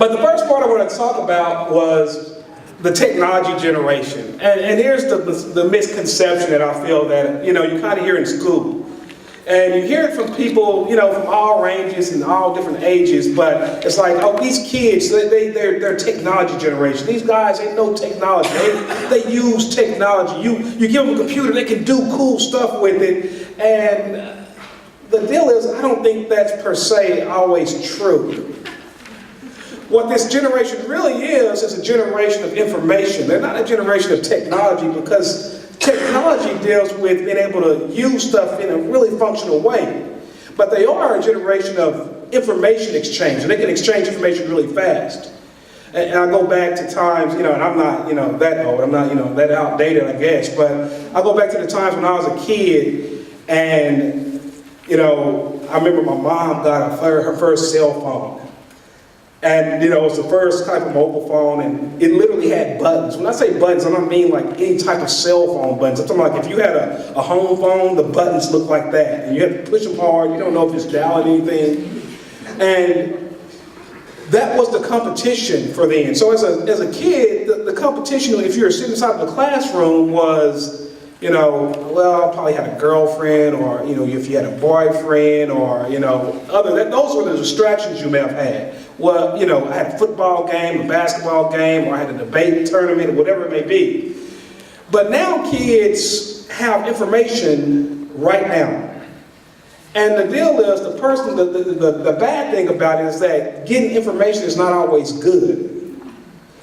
But the first part I want to talk about was the technology generation. And here's the misconception that I feel that, you kind of hear in school. And you hear it from people, from all ranges and all different ages, but it's like, oh, these kids, they're technology generation. These guys, they know technology. They use technology. You give them a computer, they can do cool stuff with it. And the deal is, I don't think that's per se always true. What this generation really is a generation of information. They're not a generation of technology, because technology deals with being able to use stuff in a really functional way. But they are a generation of information exchange, and they can exchange information really fast. And I go back to times, and I'm not, that old, I'm not, that outdated, I guess, but I go back to the times when I was a kid, and, I remember my mom got her first cell phone. And, it was the first type of mobile phone, and it literally had buttons. When I say buttons, I don't mean like any type of cell phone buttons. I'm talking like if you had a home phone, the buttons look like that. And you have to push them hard. You don't know if it's dialing anything. And that was the competition for then. So as a kid, the competition, if you were sitting inside of the classroom, was, well, I probably had a girlfriend, or, if you had a boyfriend, or, those were the distractions you may have had. Well, I had a football game, a basketball game, or I had a debate tournament, or whatever it may be. But now kids have information right now. And the deal is, the bad thing about it is that getting information is not always good.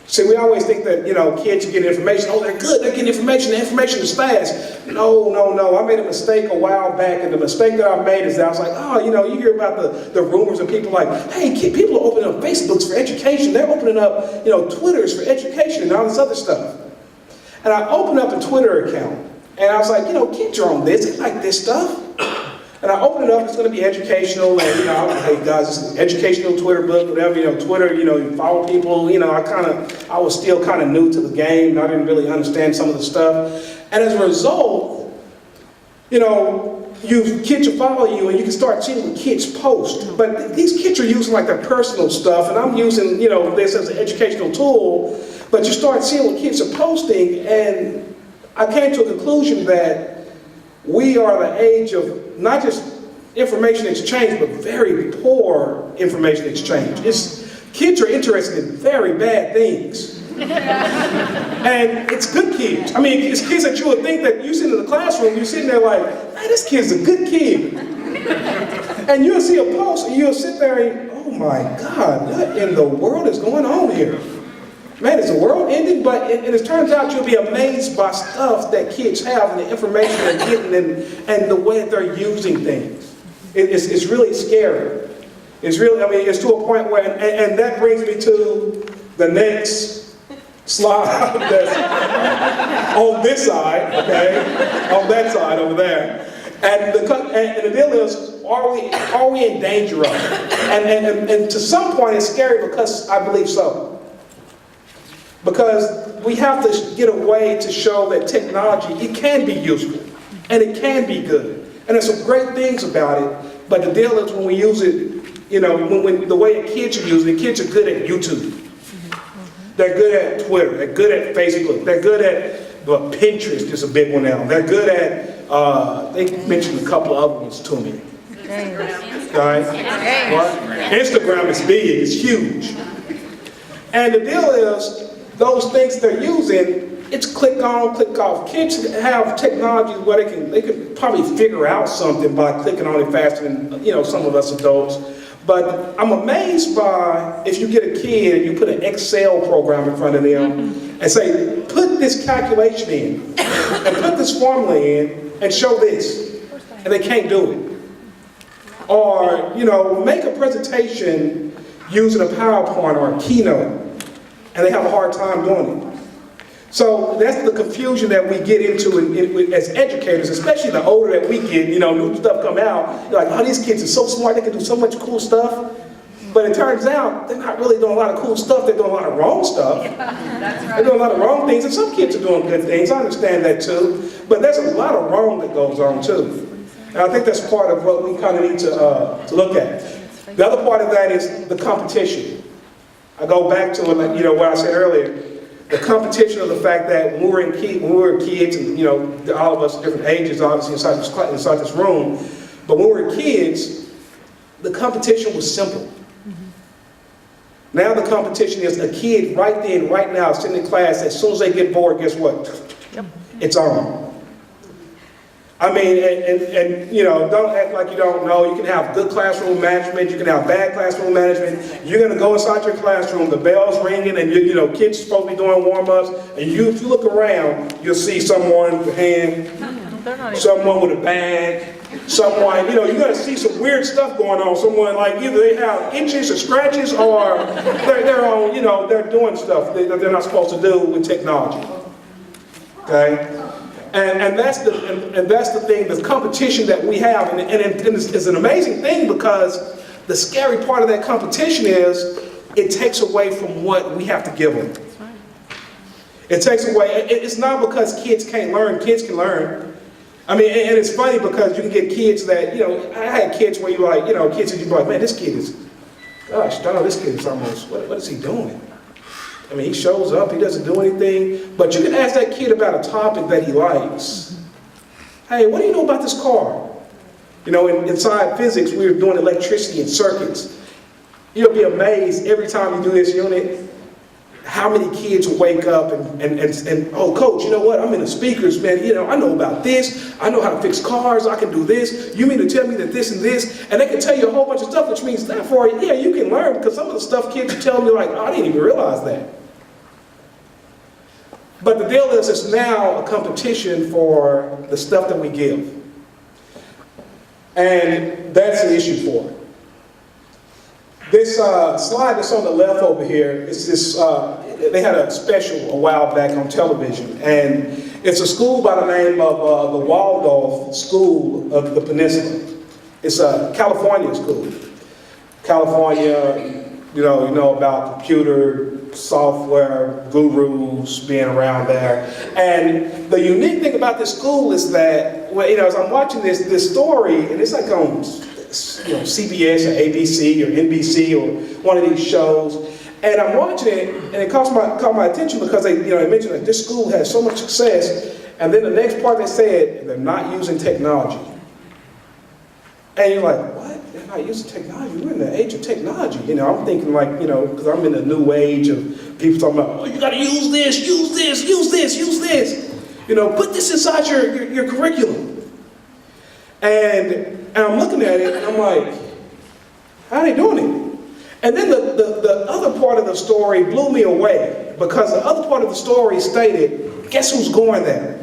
See, we always think that, kids are getting information, oh, they're good, they're getting information, the information is fast. No, I made a mistake a while back, and the mistake that I made is that I was like, oh, you hear about the rumors of people like, hey, people are opening up Facebooks for education, they're opening up, Twitters for education and all this other stuff. And I opened up a Twitter account, and I was like, kids are on this, they like this stuff. And I opened it up, it's going to be educational, and, I was like, hey guys, this is an educational Twitter book, whatever, Twitter, you follow people, I was still kind of new to the game, and I didn't really understand some of the stuff. And as a result, kids will follow you, and you can start seeing what kids post. But these kids are using like their personal stuff, and I'm using, this as an educational tool, but you start seeing what kids are posting, and I came to a conclusion that we are the age of not just information exchange, but very poor information exchange. Kids are interested in very bad things. And it's good kids. I mean, it's kids that you would think that you sit in the classroom, you're sitting there like, hey, this kid's a good kid. And you'll see a post, and you'll sit there and, oh my God, what in the world is going on here? Man, is the world ending? But it turns out you'll be amazed by stuff that kids have and the information they're getting and the way that they're using things. It's really scary. It's really, it's to a point where, and that brings me to the next slide that's on this side, okay? On that side over there. And the deal is, are we in danger of it? And to some point it's scary, because I believe so. Because we have to get a way to show that technology, it can be useful, and it can be good. And there's some great things about it, but the deal is when we use it, when the way kids are using it, kids are good at YouTube. They're good at Twitter, they're good at Facebook, they're good at Pinterest is a big one now. They're good at, they mentioned a couple of other ones to me. Right? What? Instagram is big, it's huge. And the deal is, those things they're using, it's click on, click off. Kids have technology where they can probably figure out something by clicking on it faster than some of us adults. But I'm amazed by if you get a kid and you put an Excel program in front of them and say, put this calculation in and put this formula in and show this, and they can't do it. Or make a presentation using a PowerPoint or a Keynote, and they have a hard time doing it. So that's the confusion that we get into as educators, especially the older that we get, new stuff come out, you're like, oh, these kids are so smart, they can do so much cool stuff. But it turns out, they're not really doing a lot of cool stuff, they're doing a lot of wrong stuff. Yeah, that's right. They're doing a lot of wrong things, and some kids are doing good things, I understand that too. But there's a lot of wrong that goes on too. And I think that's part of what we kind of need to look at. The other part of that is the competition. I go back to what I said earlier, the competition of the fact that when we were kids, and all of us different ages, obviously inside this room, but when we were kids, the competition was simple. Now the competition is a kid right then, right now, sitting in class, as soon as they get bored, guess what? Yep. It's on. I mean, don't act like you don't know. You can have good classroom management. You can have bad classroom management. You're going to go inside your classroom, the bell's ringing, and kids are supposed to be doing warm-ups, and if you look around, you'll see someone with a hand, someone with a bag, someone, you're going to see some weird stuff going on. Someone, like, either they have itches or scratches, or they're on, they're doing stuff that they're not supposed to do with technology. Okay? And that's the thing, the competition that we have, and it's an amazing thing, because the scary part of that competition is it takes away from what we have to give them. That's right. It takes away. It's not because kids can't learn. Kids can learn. I mean, and it's funny because you can get kids that I had kids where you like kids that you like, man, this kid is, gosh, darn, this kid is almost, what is he doing? I mean, he shows up, he doesn't do anything, but you can ask that kid about a topic that he likes. Hey, what do you know about this car? Inside physics, we were doing electricity and circuits. You'll be amazed every time you do this unit, how many kids wake up and oh, coach, you know what? I'm in the speakers, man. I know about this. I know how to fix cars. I can do this. You mean to tell me that this and this? And they can tell you a whole bunch of stuff, which means, therefore, yeah, you can learn, because some of the stuff kids are telling me, like, oh, I didn't even realize that. But the deal is, it's now a competition for the stuff that we give. And that's the issue for it. This slide that's on the left over here is this, they had a special a while back on television, and it's a school by the name of the Waldorf School of the Peninsula. It's a California school. California, you know about computer, software, gurus being around there. And the unique thing about this school is that, as I'm watching this story, and it's like on CBS or ABC or NBC or one of these shows, and I'm watching it, and it caught my attention because they mentioned that this school has so much success, and then the next part they said, they're not using technology. And you're like, what? They're not using technology? We're in the age of technology. I'm thinking like, because I'm in the new age of people talking about, oh, you got to use this, use this, use this, use this. Put this inside your curriculum. And I'm looking at it, and I'm like, how are they doing it? And then the other part of the story blew me away, because the other part of the story stated, guess who's going there?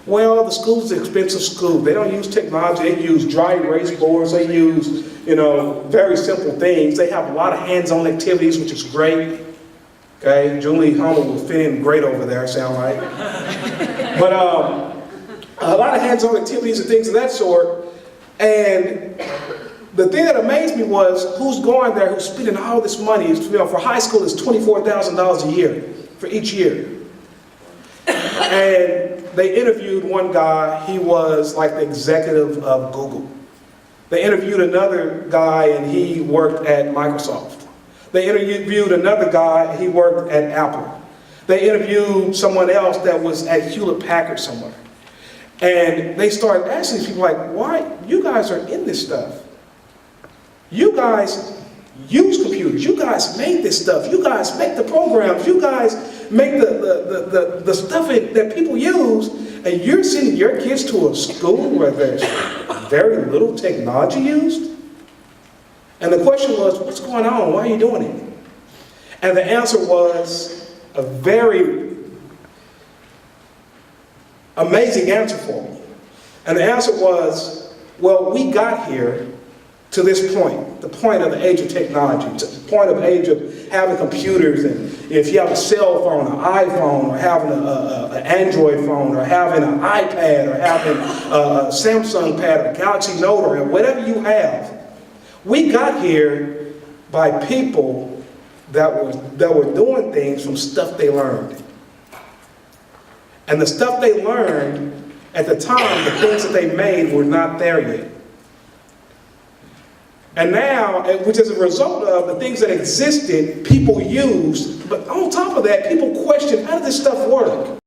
Well, the school's an expensive school. They don't use technology. They use dry erase boards. They use, very simple things. They have a lot of hands-on activities, which is great. Okay, Julie Homer will fit in great over there, sound like. But a lot of hands-on activities and things of that sort. And the thing that amazed me was who's going there, who's spending all this money. For high school, it's $24,000 a year for each year. And they interviewed one guy. He was like the executive of Google. They interviewed another guy, and he worked at Microsoft. They interviewed another guy, he worked at Apple. They interviewed someone else that was at Hewlett-Packard somewhere. And they started asking these people, like, why you guys are in this stuff? You guys use computers. You guys make this stuff. You guys make the programs. You guys make the stuff that people use. And you're sending your kids to a school where there's very little technology used? And the question was, what's going on? Why are you doing it? And the answer was a very amazing answer for me. And the answer was, well, we got here to this point, the point of the age of technology, to the point of the age of having computers, and if you have a cell phone, an iPhone, or having an Android phone, or having an iPad, or having a Samsung pad, or a Galaxy Note, or whatever you have, we got here by people that were doing things from stuff they learned. And the stuff they learned, at the time, the things that they made were not there yet. And now, which is a result of the things that existed, people used, but on top of that, people question, how does this stuff work?